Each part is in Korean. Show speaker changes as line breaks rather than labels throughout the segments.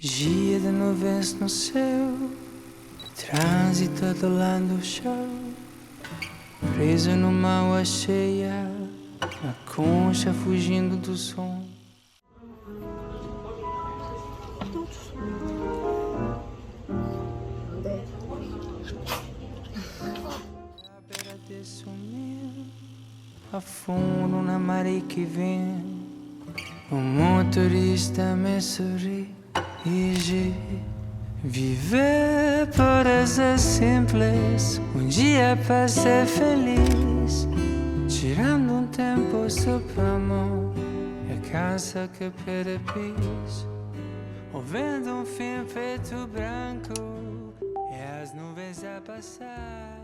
Dia de nuvens no céu, trânsito atolando o chão, preso numa água cheia, na concha fugindo do som. À beira desse momento, afundo na maré que vem, o motorista me sorri e diz: viver parece simples, dia para ser feliz, tirando tempo só para amor, é casa que perde pis, ouvindo fim preto branco, e as nuvens a passar.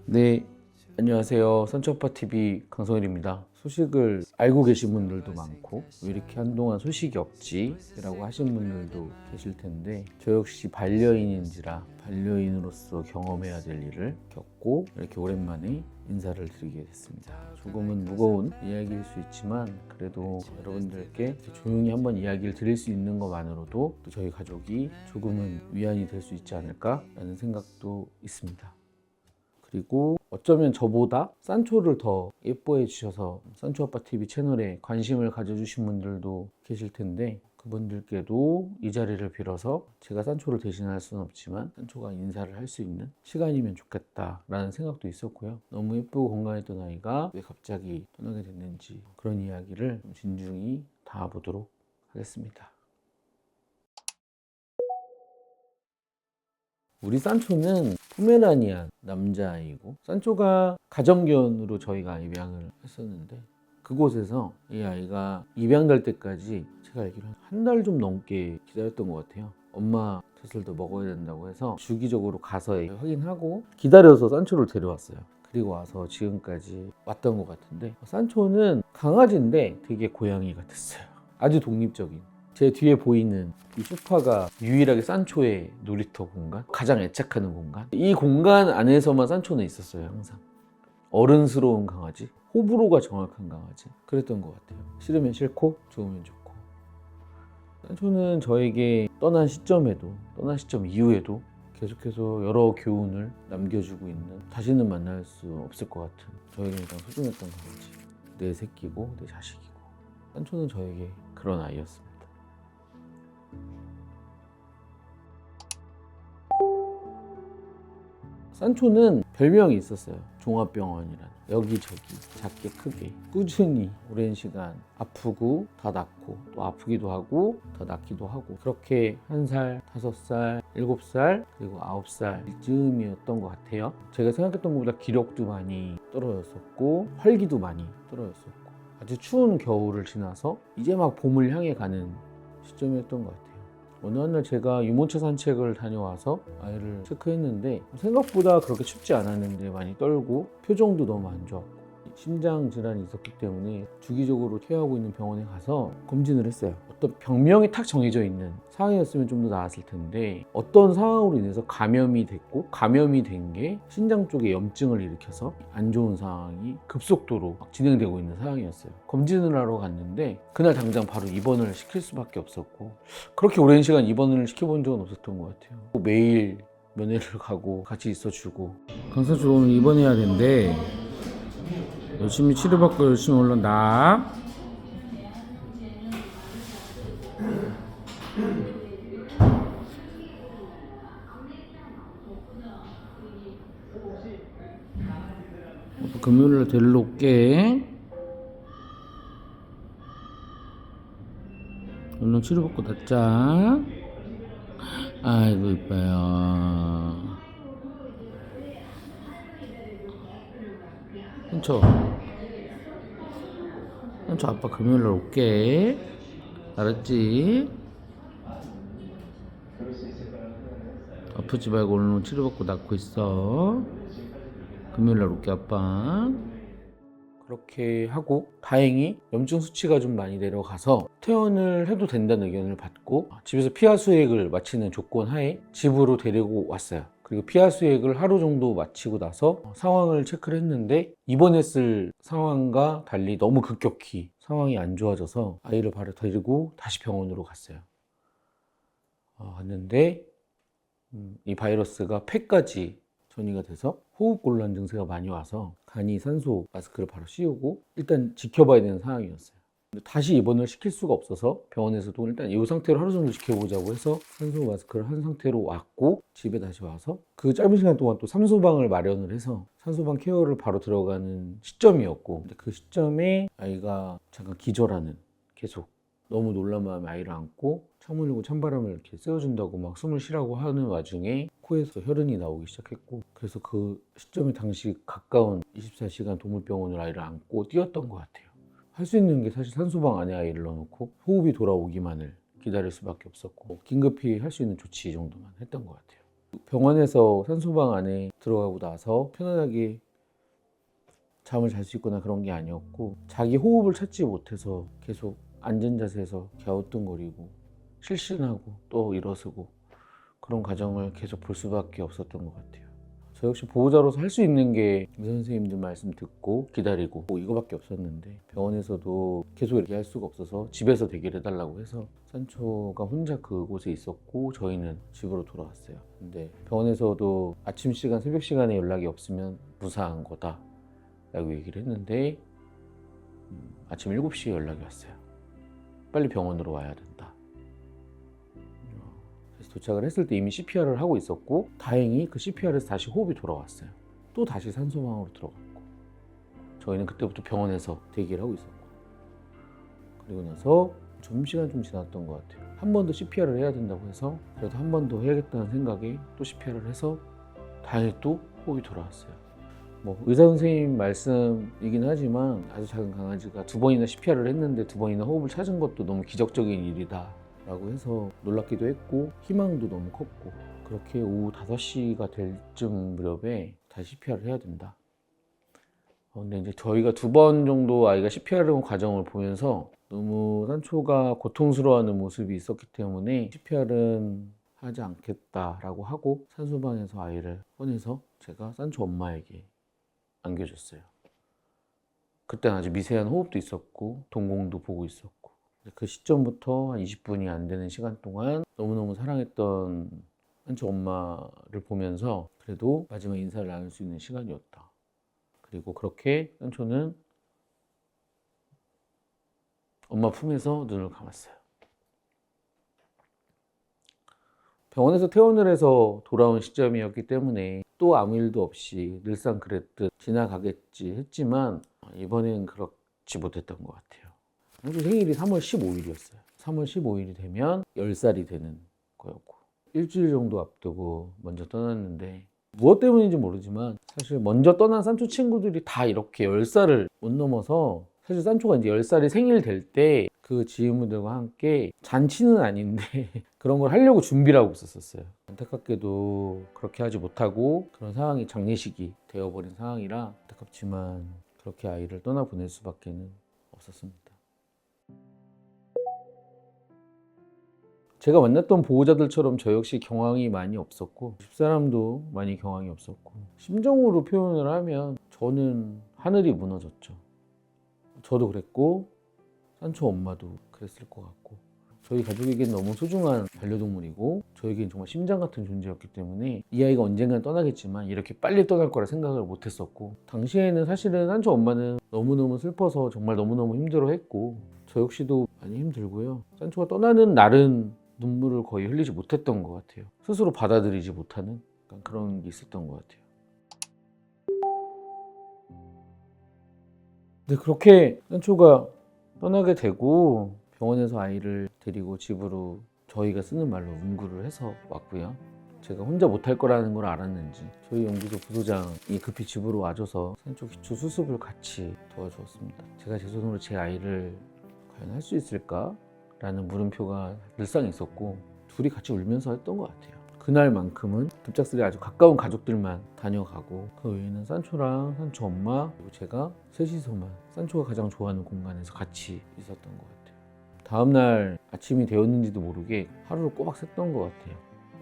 네, 안녕하세요. 선초오빠TV 강성일입니다. 소식을 알고 계신 분들도 많고 왜 이렇게 한동안 소식이 없지? 라고 하신 분들도 계실 텐데 저 역시 반려인인지라 반려인으로서 경험해야 될 일을 겪고 이렇게 오랜만에 인사를 드리게 됐습니다. 조금은 무거운 이야기일 수 있지만 그래도 여러분들께 조용히 한번 이야기를 드릴 수 있는 것만으로도 또 저희 가족이 조금은 위안이 될 수 있지 않을까 라는 생각도 있습니다. 그리고 어쩌면 저보다 산초를 더 예뻐해 주셔서 산초오빠TV 채널에 관심을 가져주신 분들도 계실 텐데 그분들께도 이 자리를 빌어서 제가 산초를 대신할 수는 없지만 산초가 인사를 할 수 있는 시간이면 좋겠다라는 생각도 있었고요. 너무 예쁘고 건강했던 아이가 왜 갑자기 떠나게 됐는지 그런 이야기를 좀 진중히 닿아보도록 하겠습니다. 우리 산초는 포메라니안 남자아이고 산초가 가정견으로 저희가 입양을 했었는데 그곳에서 이 아이가 입양될 때까지 제가 알기로 한 달 좀 넘게 기다렸던 것 같아요. 엄마 젖을 더 먹어야 된다고 해서 주기적으로 가서 확인하고 기다려서 산초를 데려왔어요. 그리고 와서 지금까지 왔던 것 같은데 산초는 강아지인데 되게 고양이 같았어요. 아주 독립적인. 제 뒤에 보이는 이 소파가 유일하게 산초의 놀이터 공간, 가장 애착하는 공간. 이 공간 안에서만 산초는 있었어요. 항상 어른스러운 강아지, 호불호가 정확한 강아지, 그랬던 것 같아요. 싫으면 싫고 좋으면 좋고. 산초는 저에게 떠난 시점에도 떠난 시점 이후에도 계속해서 여러 교훈을 남겨주고 있는, 다시는 만날 수 없을 것 같은 저에게 가장 소중했던 강아지. 내 새끼고 내 자식이고. 산초는 저에게 그런 아이였습니다. 산초는 별명이 있었어요. 종합병원이라는. 여기저기 작게 크게 꾸준히 오랜 시간 아프고 다 낫고 또 아프기도 하고 더 낫기도 하고 그렇게 1살, 5살, 7살 그리고 9살 즈음이었던 것 같아요. 제가 생각했던 것보다 기력도 많이 떨어졌었고 활기도 많이 떨어졌었고 아주 추운 겨울을 지나서 이제 막 봄을 향해 가는 시점이었던 것 같아요. 어느 날 제가 유모차 산책을 다녀와서 아이를 체크했는데 생각보다 그렇게 춥지 않았는데 많이 떨고 표정도 너무 안 좋았고 심장 질환이 있었기 때문에 주기적으로 케어하고 있는 병원에 가서 검진을 했어요. 어떤 병명이 탁 정해져 있는 상황이었으면 좀 더 나았을 텐데 어떤 상황으로 인해서 감염이 됐고 감염이 된 게 신장 쪽에 염증을 일으켜서 안 좋은 상황이 급속도로 진행되고 있는 상황이었어요. 검진을 하러 갔는데 그날 당장 바로 입원을 시킬 수밖에 없었고 그렇게 오랜 시간 입원을 시켜본 적은 없었던 것 같아요. 매일 면회를 가고 같이 있어주고 강사주 오늘 입원해야 된대. 열심히 치료받고 열심히 올라온다. 금요일에 데리러 올게. 얼른 치료받고 낫자. 아이고 이뻐요. 현초 아빠 금요일날 올게. 알았지? 아프지 말고 얼른 치료받고 낫고 있어. 금요일날 올게 아빠. 그렇게 하고 다행히 염증 수치가 좀 많이 내려가서 퇴원을 해도 된다는 의견을 받고 집에서 피하 수액을 마치는 조건 하에 집으로 데리고 왔어요. 그리고 피하 수액을 하루 정도 마치고 나서 상황을 체크를 했는데 입원했을 상황과 달리 너무 급격히 상황이 안 좋아져서 아이를 바로 데리고 다시 병원으로 갔어요. 갔는데 이 바이러스가 폐까지 전이가 돼서 호흡곤란 증세가 많이 와서 간이 산소 마스크를 바로 씌우고 일단 지켜봐야 되는 상황이었어요. 근데 다시 입원을 시킬 수가 없어서 병원에서도 일단 이 상태로 하루 정도 지켜보자고 해서 산소 마스크를 한 상태로 왔고, 집에 다시 와서 그 짧은 시간 동안 또 산소방을 마련을 해서 산소방 케어를 바로 들어가는 시점이었고, 근데 그 시점에 아이가 잠깐 기절하는, 계속 너무 놀란 마음에 아이를 안고 창 열고 찬바람을 이렇게 쐬어준다고 막 숨을 쉬라고 하는 와중에 코에서 혈흔이 나오기 시작했고, 그래서 그 시점에 당시 가까운 24시간 동물병원을 아이를 안고 뛰었던 것 같아요. 할 수 있는 게 사실 산소방 안에 아이를 넣어놓고 호흡이 돌아오기만을 기다릴 수밖에 없었고, 긴급히 할 수 있는 조치 정도만 했던 것 같아요. 병원에서 산소방 안에 들어가고 나서 편안하게 잠을 잘 수 있거나 그런 게 아니었고, 자기 호흡을 찾지 못해서 계속 앉은 자세에서 갸우뚱거리고 실신하고 또 일어서고 그런 과정을 계속 볼 수밖에 없었던 것 같아요. 저 역시 보호자로서 할 수 있는 게 의사 선생님들 말씀 듣고 기다리고 뭐 이거밖에 없었는데, 병원에서도 계속 이렇게 할 수가 없어서 집에서 대기를 해달라고 해서 산초가 혼자 그곳에 있었고 저희는 집으로 돌아왔어요. 근데 병원에서도 아침 시간, 새벽 시간에 연락이 없으면 무사한 거다 라고 얘기를 했는데 아침 7시에 연락이 왔어요. 빨리 병원으로 와야 된다. 그래서 도착을 했을 때 이미 CPR을 하고 있었고, 다행히 그 CPR에서 다시 호흡이 돌아왔어요. 또 다시 산소망으로 들어갔고, 저희는 그때부터 병원에서 대기를 하고 있었고, 그리고 나서 점심시간 좀 지났던 것 같아요. 한 번 더 CPR을 해야 된다고 해서 그래도 한 번 더 해야겠다는 생각에 또 CPR을 해서 다행히 또 호흡이 돌아왔어요. 뭐 의사 선생님 말씀이긴 하지만 아주 작은 강아지가 2번이나 CPR을 했는데 2번이나 호흡을 찾은 것도 너무 기적적인 일이다 라고 해서 놀랍기도 했고, 희망도 너무 컸고, 그렇게 오후 5시가 될 쯤 무렵에 다시 CPR을 해야 된다. 근데 이제 저희가 2번 정도 아이가 CPR 한 과정을 보면서 너무 산초가 고통스러워하는 모습이 있었기 때문에 CPR은 하지 않겠다라고 하고 산소방에서 아이를 꺼내서 제가 산초 엄마에게 안겨줬어요. 그때는 아주 미세한 호흡도 있었고 동공도 보고 있었고, 그 시점부터 한 20분이 안 되는 시간 동안 너무너무 사랑했던 산초 엄마를 보면서 그래도 마지막 인사를 나눌 수 있는 시간이었다. 그리고 그렇게 산초는 엄마 품에서 눈을 감았어요. 병원에서 퇴원을 해서 돌아온 시점이었기 때문에 또 아무 일도 없이 늘상 그랬듯 지나가겠지 했지만 이번엔 그렇지 못했던 것 같아요. 산초 생일이 3월 15일이었어요. 3월 15일이 되면 10살이 되는 거였고, 일주일 정도 앞두고 먼저 떠났는데 무엇 때문인지 모르지만 사실 먼저 떠난 산초 친구들이 다 이렇게 10살을 못 넘어서, 사실 산초가 이제 10살이 생일 될 때 그 지인분들과 함께 잔치는 아닌데 그런 걸 하려고 준비를 하고 있었어요. 안타깝게도 그렇게 하지 못하고 그런 상황이 장례식이 되어버린 상황이라 안타깝지만 그렇게 아이를 떠나보낼 수밖에 없었습니다. 제가 만났던 보호자들처럼 저 역시 경황이 많이 없었고, 집사람도 많이 경황이 없었고, 심정으로 표현을 하면 저는 하늘이 무너졌죠. 저도 그랬고 산초 엄마도 그랬을 것 같고, 저희 가족에겐 너무 소중한 반려동물이고 저에겐 정말 심장 같은 존재였기 때문에 이 아이가 언젠간 떠나겠지만 이렇게 빨리 떠날 거라 생각을 못 했었고, 당시에는 사실은 산초 엄마는 너무너무 슬퍼서 정말 너무너무 힘들어했고 저 역시도 많이 힘들고요. 산초가 떠나는 날은 눈물을 거의 흘리지 못했던 것 같아요. 스스로 받아들이지 못하는 그런 게 있었던 것 같아요. 근데 그렇게 산초가 떠나게 되고 병원에서 아이를 데리고 집으로 저희가 쓰는 말로 운구를 해서 왔고요. 제가 혼자 못할 거라는 걸 알았는지 저희 연구소 부소장이 급히 집으로 와줘서 산초 기초 수습을 같이 도와주었습니다. 제가 제 손으로 제 아이를 과연 할 수 있을까? 라는 물음표가 늘상 있었고 둘이 같이 울면서 했던 것 같아요. 그날만큼은 급작스레 아주 가까운 가족들만 다녀가고 그 외에는 산초랑 산초 엄마 그리고 제가 셋이서만 산초가 가장 좋아하는 공간에서 같이 있었던 것 같아요. 다음날 아침이 되었는지도 모르게 하루를 꼬박 샜던 것 같아요.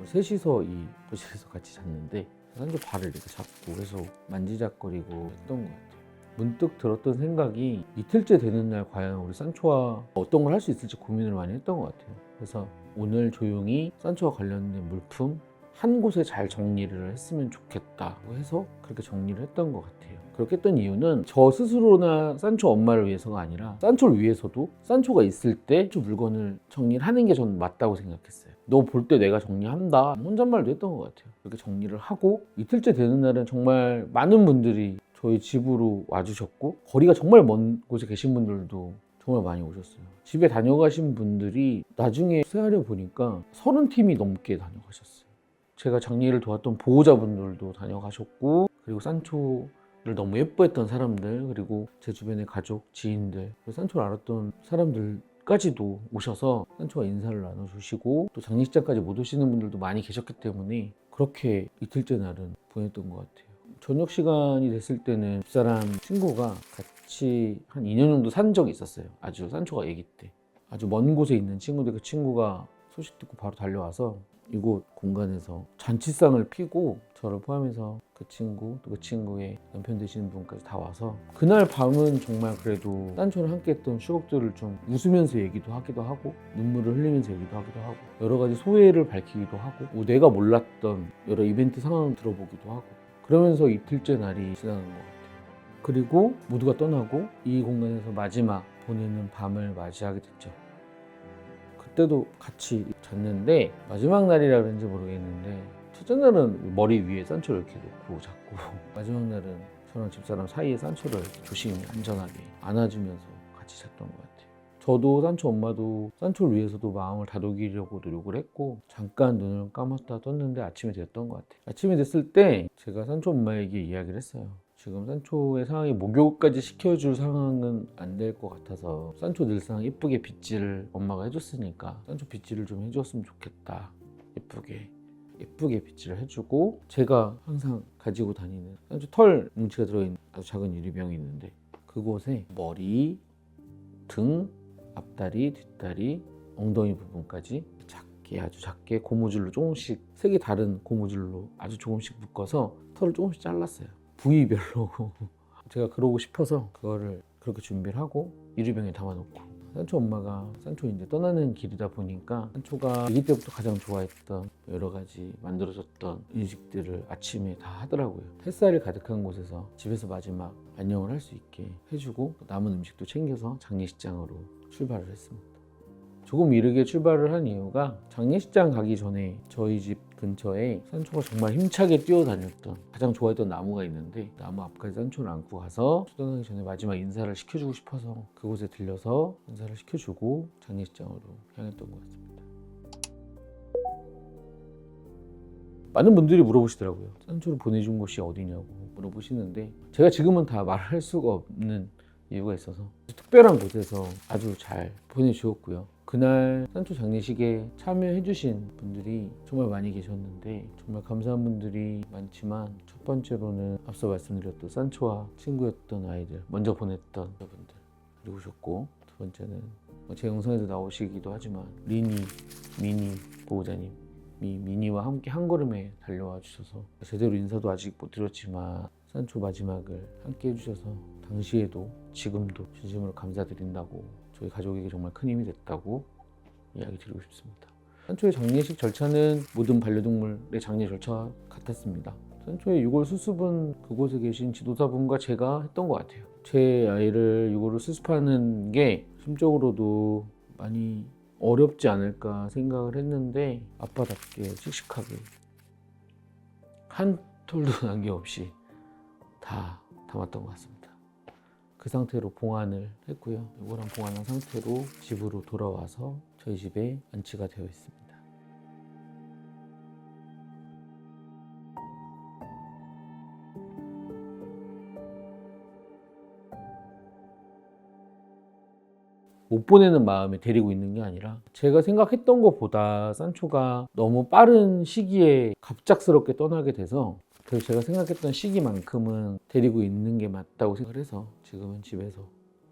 셋이서 이 거실에서 같이 잤는데 산초 발을 이렇게 잡고 계속 만지작거리고 했던 것 같아요. 문득 들었던 생각이 이틀째 되는 날 과연 우리 산초와 어떤 걸 할 수 있을지 고민을 많이 했던 것 같아요. 그래서 오늘 조용히 산초와 관련된 물품 한 곳에 잘 정리를 했으면 좋겠다고 해서 그렇게 정리를 했던 것 같아요. 그렇게 했던 이유는 저 스스로나 산초 엄마를 위해서가 아니라 산초를 위해서도 산초가 있을 때 물건을 정리를 하는 게 저는 맞다고 생각했어요. 너 볼 때 내가 정리한다 혼잣말도 했던 것 같아요. 그렇게 정리를 하고 이틀째 되는 날은 정말 많은 분들이 저희 집으로 와주셨고 거리가 정말 먼 곳에 계신 분들도 정말 많이 오셨어요. 집에 다녀가신 분들이 나중에 세알해 보니까 30팀이 넘게 다녀가셨어요. 제가 장례를 도왔던 보호자분들도 다녀가셨고 그리고 산초를 너무 예뻐했던 사람들 그리고 제 주변의 가족, 지인들 그리고 산초를 알았던 사람들까지도 오셔서 산초와 인사를 나눠주시고 또 장례식장까지 못 오시는 분들도 많이 계셨기 때문에 그렇게 이틀째 날은 보냈던 것 같아요. 저녁 시간이 됐을 때는 집사람 친구가 같이 한 2년 정도 산 적이 있었어요. 아주 산초가 아기 때 아주 먼 곳에 있는 친구들 그 친구가 소식 듣고 바로 달려와서 이곳 공간에서 잔치상을 피고 저를 포함해서 그 친구 또 그 친구의 남편 되시는 분까지 다 와서 그날 밤은 정말 그래도 산초를 함께 했던 추억들을 좀 웃으면서 얘기도 하기도 하고 눈물을 흘리면서 얘기도 하기도 하고 여러 가지 소회를 밝히기도 하고 뭐 내가 몰랐던 여러 이벤트 상황을 들어보기도 하고 그러면서 이틀째 날이 지나는 것 같아요. 그리고 모두가 떠나고 이 공간에서 마지막 보내는 밤을 맞이하게 됐죠. 그때도 같이 잤는데 마지막 날이라 그런지 모르겠는데 첫째 날은 머리 위에 산초를 이렇게 놓고 잤고 마지막 날은 저랑 집사람 사이에 산초를 조심히 안전하게 안아주면서 같이 잤던 것 같아요. 저도 산초 엄마도 산초를 위해서도 마음을 다독이려고 노력을 했고 잠깐 눈을 감았다 떴는데 아침이 됐던 것 같아요. 아침이 됐을 때 제가 산초 엄마에게 이야기를 했어요. 지금 산초의 상황이 목욕까지 시켜줄 상황은 안 될 것 같아서 산초 늘상 예쁘게 빗질을 엄마가 해줬으니까 산초 빗질을 좀 해줬으면 좋겠다. 예쁘게 빗질을 해주고 제가 항상 가지고 다니는 산초 털 뭉치가 들어있는 아주 작은 유리병이 있는데 그곳에 머리, 등, 앞다리, 뒷다리, 엉덩이 부분까지 아주 작게 고무줄로 조금씩 색이 다른 고무줄로 아주 조금씩 묶어서 털을 조금씩 잘랐어요. 부위별로 제가 그러고 싶어서 그거를 그렇게 준비를 하고 유리병에 담아놓고 산초 엄마가 산초 이제 떠나는 길이다 보니까 산초가 아기 때부터 가장 좋아했던 여러 가지 만들어졌던 음식들을 아침에 다 하더라고요. 햇살이 가득한 곳에서 집에서 마지막 안녕을 할 수 있게 해주고 남은 음식도 챙겨서 장례식장으로 출발을 했습니다. 조금 이르게 출발을 한 이유가 장례식장 가기 전에 저희 집 근처에 산초가 정말 힘차게 뛰어다녔던 가장 좋아했던 나무가 있는데 나무 앞까지 산초를 안고 가서 떠나기 전에 마지막 인사를 시켜주고 싶어서 그곳에 들려서 인사를 시켜주고 장례식장으로 향했던 것 같습니다. 많은 분들이 물어보시더라고요. 산초를 보내준 곳이 어디냐고 물어보시는데 제가 지금은 다 말할 수가 없는 이유가 있어서 특별한 곳에서 아주 잘 보내주었고요. 그날 산초 장례식에 참여해주신 분들이 정말 많이 계셨는데 정말 감사한 분들이 많지만 첫 번째로는 앞서 말씀드렸던 산초와 친구였던 아이들 먼저 보냈던 분들 그리고 오셨고 두 번째는 제 영상에도 나오시기도 하지만 미니 보호자님 미니와 함께 한 걸음에 달려와 주셔서 제대로 인사도 아직 못 드렸지만 산초 마지막을 함께 해주셔서 당시에도 지금도 진심으로 감사드린다고 저희 가족에게 정말 큰 힘이 됐다고 이야기 드리고 싶습니다. 산초의 장례식 절차는 모든 반려동물의 장례 절차와 같았습니다. 산초의 유골 수습은 그곳에 계신 지도사분과 제가 했던 것 같아요. 제 아이를 유골을 수습하는 게 심적으로도 많이 어렵지 않을까 생각을 했는데 아빠답게 씩씩하게 한 톨도 남김없이 다 담았던 것 같습니다. 그 상태로 봉안을 했고요. 요거랑 봉안한 상태로 집으로 돌아와서 저희 집에 안치가 되어 있습니다. 못 보내는 마음에 데리고 있는 게 아니라 제가 생각했던 것보다 산초가 너무 빠른 시기에 갑작스럽게 떠나게 돼서 그래서 제가 생각했던 시기만큼은 데리고 있는 게 맞다고 생각을 해서 지금은 집에서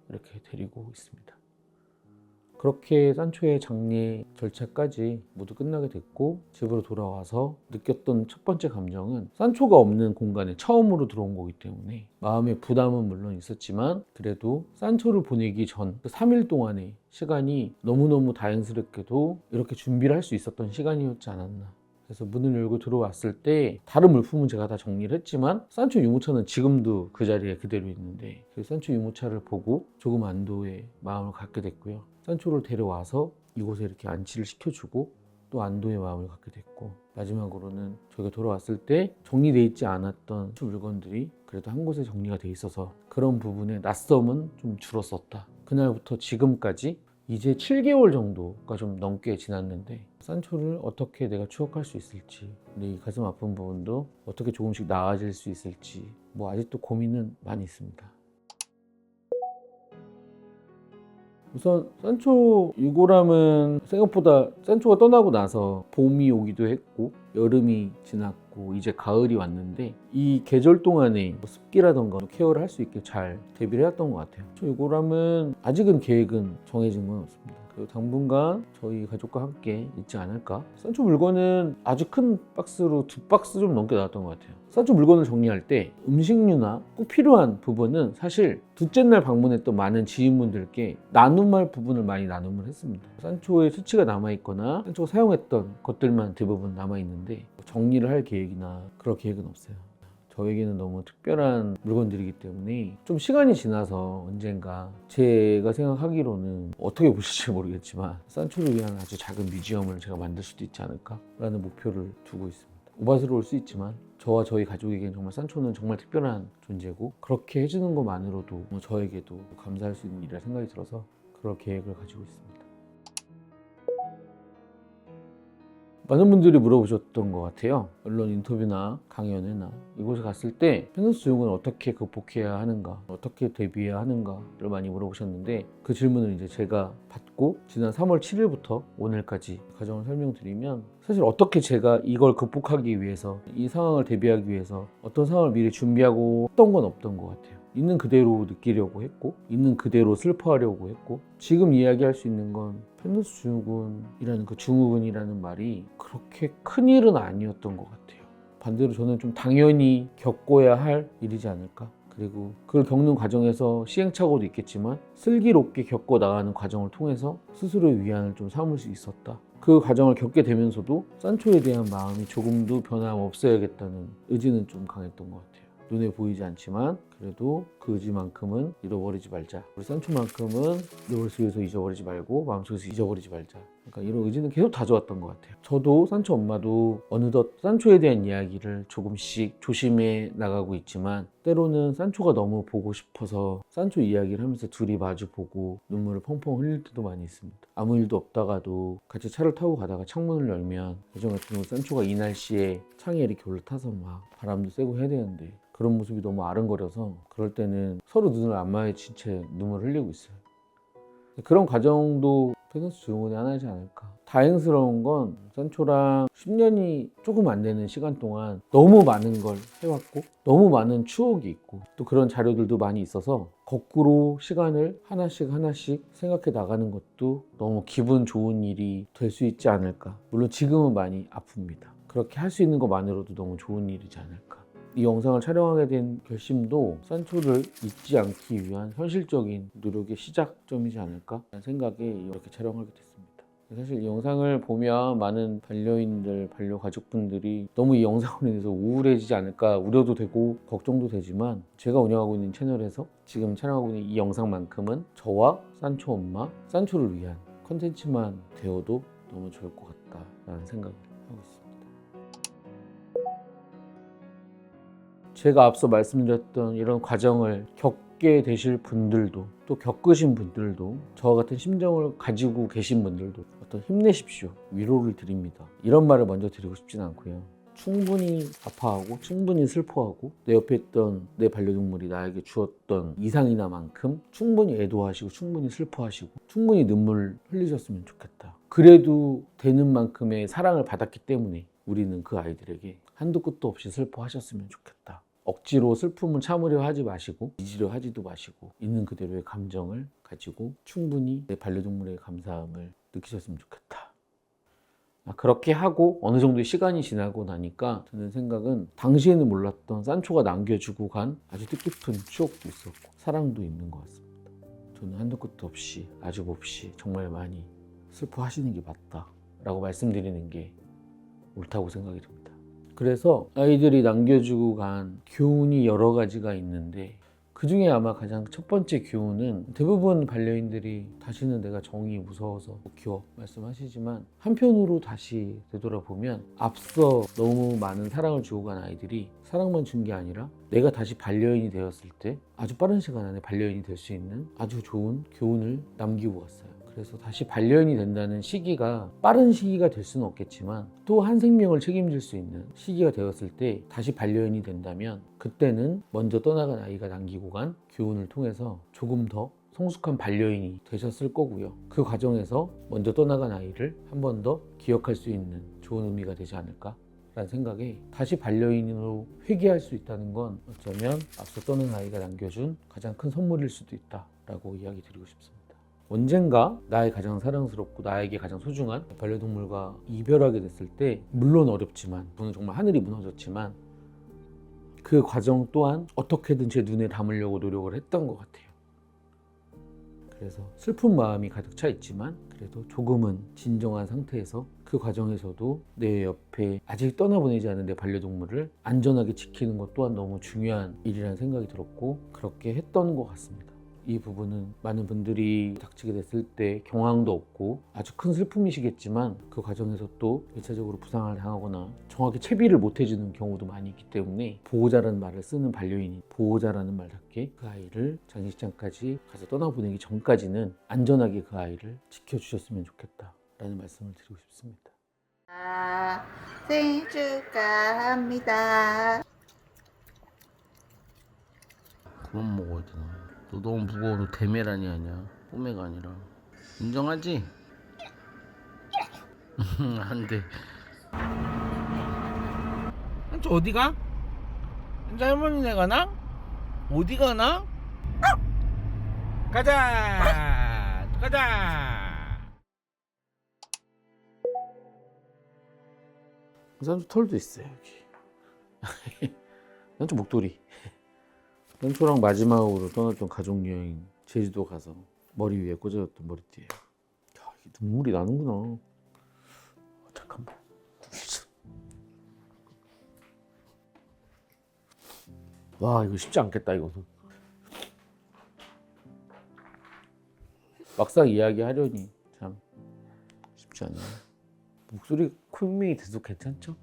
이렇게 데리고 있습니다. 그렇게 산초의 장례 절차까지 모두 끝나게 됐고 집으로 돌아와서 느꼈던 첫 번째 감정은 산초가 없는 공간에 처음으로 들어온 거기 때문에 마음의 부담은 물론 있었지만 그래도 산초를 보내기 전 3일 동안의 시간이 너무너무 다행스럽게도 이렇게 준비를 할 수 있었던 시간이었지 않았나. 그래서 문을 열고 들어왔을 때 다른 물품은 제가 다 정리를 했지만 산초 유모차는 지금도 그 자리에 그대로 있는데 그 산초 유모차를 보고 조금 안도의 마음을 갖게 됐고요. 산초를 데려와서 이곳에 이렇게 안치를 시켜주고 또 안도의 마음을 갖게 됐고 마지막으로는 저희가 돌아왔을 때 정리되어 있지 않았던 물건들이 그래도 한 곳에 정리가 돼 있어서 그런 부분에 낯섦은 좀 줄었었다. 그날부터 지금까지 이제 7개월 정도가 좀 넘게 지났는데 산초를 어떻게 내가 추억할 수 있을지 이 가슴 아픈 부분도 어떻게 조금씩 나아질 수 있을지 뭐 아직도 고민은 많이 있습니다. 우선 산초 유골함은 생각보다 산초가 떠나고 나서 봄이 오기도 했고 여름이 지났고 이제 가을이 왔는데 이 계절 동안에 뭐 습기라던가 케어를 할 수 있게 잘 대비를 해왔던 것 같아요. 산초 유골함은 아직은 계획은 정해진 건 없습니다. 그리고 당분간 저희 가족과 함께 있지 않을까. 산초 물건은 아주 큰 박스로 2박스 좀 넘게 나왔던 것 같아요. 산초 물건을 정리할 때 음식류나 꼭 필요한 부분은 사실 둘째 날 방문했던 많은 지인분들께 나눔할 부분을 많이 나눔을 했습니다. 산초에 수치가 남아있거나 산초가 사용했던 것들만 대부분 남아있는데 정리를 할 계획이나 그럴 계획은 없어요. 저에게는 너무 특별한 물건들이기 때문에 좀 시간이 지나서 언젠가 제가 생각하기로는 어떻게 보실지 모르겠지만 산초를 위한 아주 작은 뮤지엄을 제가 만들 수도 있지 않을까 라는 목표를 두고 있습니다. 오바스러울 수 있지만 저와 저희 가족에게는 정말 산초는 정말 특별한 존재고 그렇게 해주는 것만으로도 저에게도 감사할 수 있는 일이라 생각이 들어서 그럴 계획을 가지고 있습니다. 많은 분들이 물어보셨던 것 같아요. 언론 인터뷰나 강연회나 이곳에 갔을 때 페노스 증후군을 어떻게 극복해야 하는가, 어떻게 대비해야 하는가를 많이 물어보셨는데 그 질문을 이제 제가 받고 지난 3월 7일부터 오늘까지 과정을 설명드리면 사실 어떻게 제가 이걸 극복하기 위해서 이 상황을 대비하기 위해서 어떤 상황을 미리 준비하고 했던 건 없던 것 같아요. 있는 그대로 느끼려고 했고 있는 그대로 슬퍼하려고 했고 지금 이야기할 수 있는 건 페노스 증후군이라는 그 증후군이라는 말이 그렇게 큰 일은 아니었던 것 같아요. 반대로 저는 좀 당연히 겪어야 할 일이지 않을까. 그리고 그걸 겪는 과정에서 시행착오도 있겠지만 슬기롭게 겪어 나가는 과정을 통해서 스스로의 위안을 좀 삼을 수 있었다. 그 과정을 겪게 되면서도 산초에 대한 마음이 조금도 변함없어야겠다는 의지는 좀 강했던 것 같아요. 눈에 보이지 않지만 그래도 그 의지만큼은 잃어버리지 말자. 우리 산초만큼은 머릿속에서 잊어버리지 말고 마음속에서 잊어버리지 말자. 그러니까 이런 의지는 계속 다져왔던 것 같아요. 저도 산초 엄마도 어느덧 산초에 대한 이야기를 조금씩 조심해 나가고 있지만 때로는 산초가 너무 보고 싶어서 산초 이야기를 하면서 둘이 마주보고 눈물을 펑펑 흘릴 때도 많이 있습니다. 아무 일도 없다가도 같이 차를 타고 가다가 창문을 열면 예전 같은 경우 산초가 이 날씨에 창에 이렇게 올라타서 막 바람도 쐬고 해야 되는데 그런 모습이 너무 아른거려서 그럴 때는 서로 눈을 안 마주친 채 눈물을 흘리고 있어요. 그런 과정도 페노스 증후군의 하나이지 않을까. 다행스러운 건 산초랑 10년이 조금 안 되는 시간 동안 너무 많은 걸 해왔고 너무 많은 추억이 있고 또 그런 자료들도 많이 있어서 거꾸로 시간을 하나씩 생각해 나가는 것도 너무 기분 좋은 일이 될 수 있지 않을까. 물론 지금은 많이 아픕니다. 그렇게 할 수 있는 것만으로도 너무 좋은 일이지 않을까. 이 영상을 촬영하게 된 결심도 산초를 잊지 않기 위한 현실적인 노력의 시작점이지 않을까 라는 생각에 이렇게 촬영하게 됐습니다. 사실 이 영상을 보면 많은 반려인들, 반려가족분들이 너무 이 영상으로 인해서 우울해지지 않을까 우려도 되고 걱정도 되지만 제가 운영하고 있는 채널에서 지금 촬영하고 있는 이 영상만큼은 저와 산초 엄마, 산초를 위한 컨텐츠만 되어도 너무 좋을 것 같다라는 생각을 하고 있습니다. 제가 앞서 말씀드렸던 이런 과정을 겪게 되실 분들도 또 겪으신 분들도 저와 같은 심정을 가지고 계신 분들도 어떤 힘내십시오. 위로를 드립니다. 이런 말을 먼저 드리고 싶진 않고요. 충분히 아파하고 충분히 슬퍼하고 내 옆에 있던 내 반려동물이 나에게 주었던 이상이나만큼 충분히 애도하시고 충분히 슬퍼하시고 충분히 눈물 흘리셨으면 좋겠다. 그래도 되는 만큼의 사랑을 받았기 때문에 우리는 그 아이들에게 한도 끝도 없이 슬퍼하셨으면 좋겠다. 억지로 슬픔을 참으려 하지 마시고 잊으려 하지도 마시고 있는 그대로의 감정을 가지고 충분히 내 반려동물의 감사함을 느끼셨으면 좋겠다. 그렇게 하고 어느 정도의 시간이 지나고 나니까 드는 생각은 당시에는 몰랐던 산초가 남겨주고 간 아주 뜻깊은 추억도 있었고 사랑도 있는 것 같습니다. 저는 한도 끝도 없이 아주 몹시 정말 많이 슬퍼하시는 게 맞다 라고 말씀드리는 게 옳다고 생각이 듭니다. 그래서 아이들이 남겨주고 간 교훈이 여러 가지가 있는데 그 중에 아마 가장 첫 번째 교훈은 대부분 반려인들이 다시는 내가 정이 무서워서 못 키워 말씀하시지만 한편으로 다시 되돌아보면 앞서 너무 많은 사랑을 주고 간 아이들이 사랑만 준 게 아니라 내가 다시 반려인이 되었을 때 아주 빠른 시간 안에 반려인이 될 수 있는 아주 좋은 교훈을 남기고 갔어요. 그래서 다시 반려인이 된다는 시기가 빠른 시기가 될 수는 없겠지만 또 한 생명을 책임질 수 있는 시기가 되었을 때 다시 반려인이 된다면 그때는 먼저 떠나간 아이가 남기고 간 교훈을 통해서 조금 더 성숙한 반려인이 되셨을 거고요. 그 과정에서 먼저 떠나간 아이를 한 번 더 기억할 수 있는 좋은 의미가 되지 않을까 라는 생각에 다시 반려인으로 회귀할 수 있다는 건 어쩌면 앞서 떠난 아이가 남겨준 가장 큰 선물일 수도 있다 라고 이야기 드리고 싶습니다. 언젠가 나의 가장 사랑스럽고 나에게 가장 소중한 반려동물과 이별하게 됐을 때 물론 어렵지만 저는 정말 하늘이 무너졌지만 그 과정 또한 어떻게든 제 눈에 담으려고 노력을 했던 것 같아요. 그래서 슬픈 마음이 가득 차 있지만 그래도 조금은 진정한 상태에서 그 과정에서도 내 옆에 아직 떠나보내지 않은 내 반려동물을 안전하게 지키는 것 또한 너무 중요한 일이라는 생각이 들었고 그렇게 했던 것 같습니다. 이 부분은 많은 분들이 닥치게 됐을 때 경황도 없고 아주 큰 슬픔이시겠지만 그 과정에서 또 1차적으로 부상을 당하거나 정확히 채비를 못 해주는 경우도 많이 있기 때문에 보호자라는 말을 쓰는 반려인이 보호자라는 말답게 그 아이를 장례식장까지 가서 떠나보내기 전까지는 안전하게 그 아이를 지켜주셨으면 좋겠다 라는 말씀을 드리고 싶습니다.
생일 축하합니다.
그만 먹어야 되나? 너 너무 무거워. 너 대메란이 아니야. 뽀메가 아니라. 인정하지? 안 돼. 저 어디 가? 이제 할머니네 가나? 어디 가나? 가자! 가자! 산초 털도 있어요, 여기. 산초 목도리. 산초랑 마지막으로 떠났던 가족여행 제주도 가서 머리 위에 꽂아줬던 머리띠예요. 야, 이게 눈물이 나는구나. 잠깐만. 와, 이거 쉽지 않겠다, 이거는. 막상 이야기하려니 참 쉽지 않네요. 목소리 콧명이 계속 괜찮죠?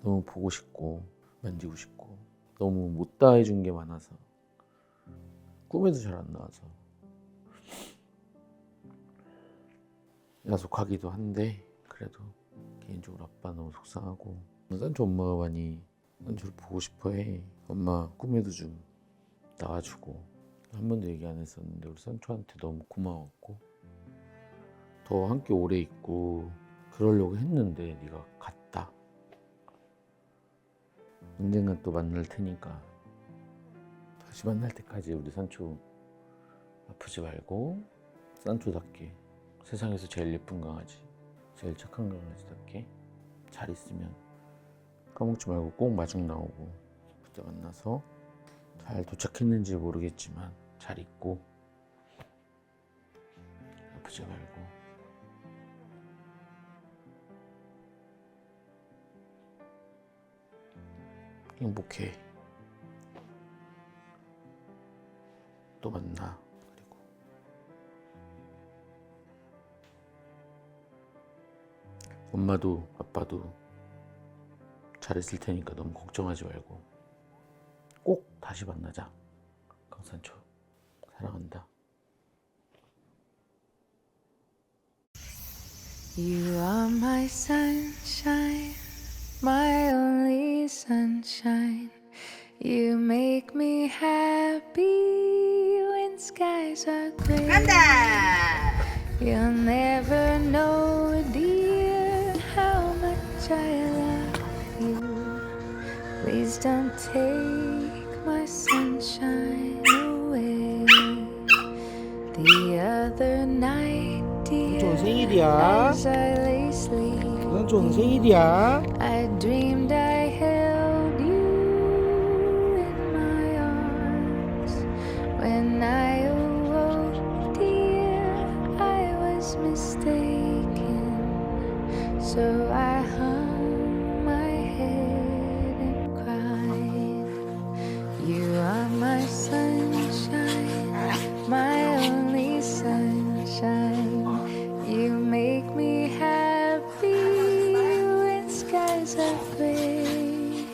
너무 보고 싶고 만지고 싶고 너무 못다 해준 게 많아서 꿈에도 잘 안 나와서 야속하기도 한데 그래도 개인적으로 아빠 너무 속상하고 산초 엄마가 많이 산초를 보고 싶어해. 엄마 꿈에도 좀 나와주고 한 번도 얘기 안 했었는데 우리 산초한테 너무 고마웠고 더 함께 오래 있고 그러려고 했는데 네가 갔다. 언젠간 또 만날 테니까 다시 만날 때까지 우리 산초 아프지 말고 산초답게 세상에서 제일 예쁜 강아지, 제일 착한 강아지답게 잘 있으면 까먹지 말고 꼭 마중 나오고 그때 만나서 잘 도착했는지 모르겠지만 잘 있고 아프지 말고 행복해. 또 만나. 그리고 엄마도 아빠도 잘했을 테니까 너무 걱정하지 말고 꼭 다시 만나자. 강산초 사랑한다.
You are my sunshine, my only sunshine. You make me happy when skies are gray.
간다.
You'll never know, dear, how don't take my sunshine away. The other night, dear,
좋은 생일이야.
as I lay sleeping,
오늘 좋은 생일이야.
I dreamed I held you in my arms. When I awoke, dear, I was mistaken. So I hung my head and cried. You are my sunshine, my only sunshine. You make me happy when skies are gray.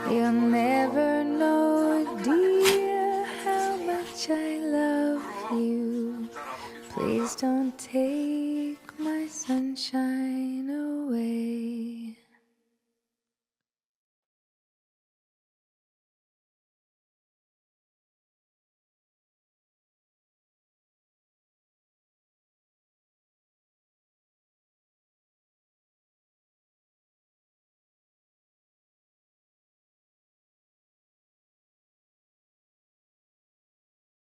You'll never know, dear, how much I love you. Please don't take my sunshine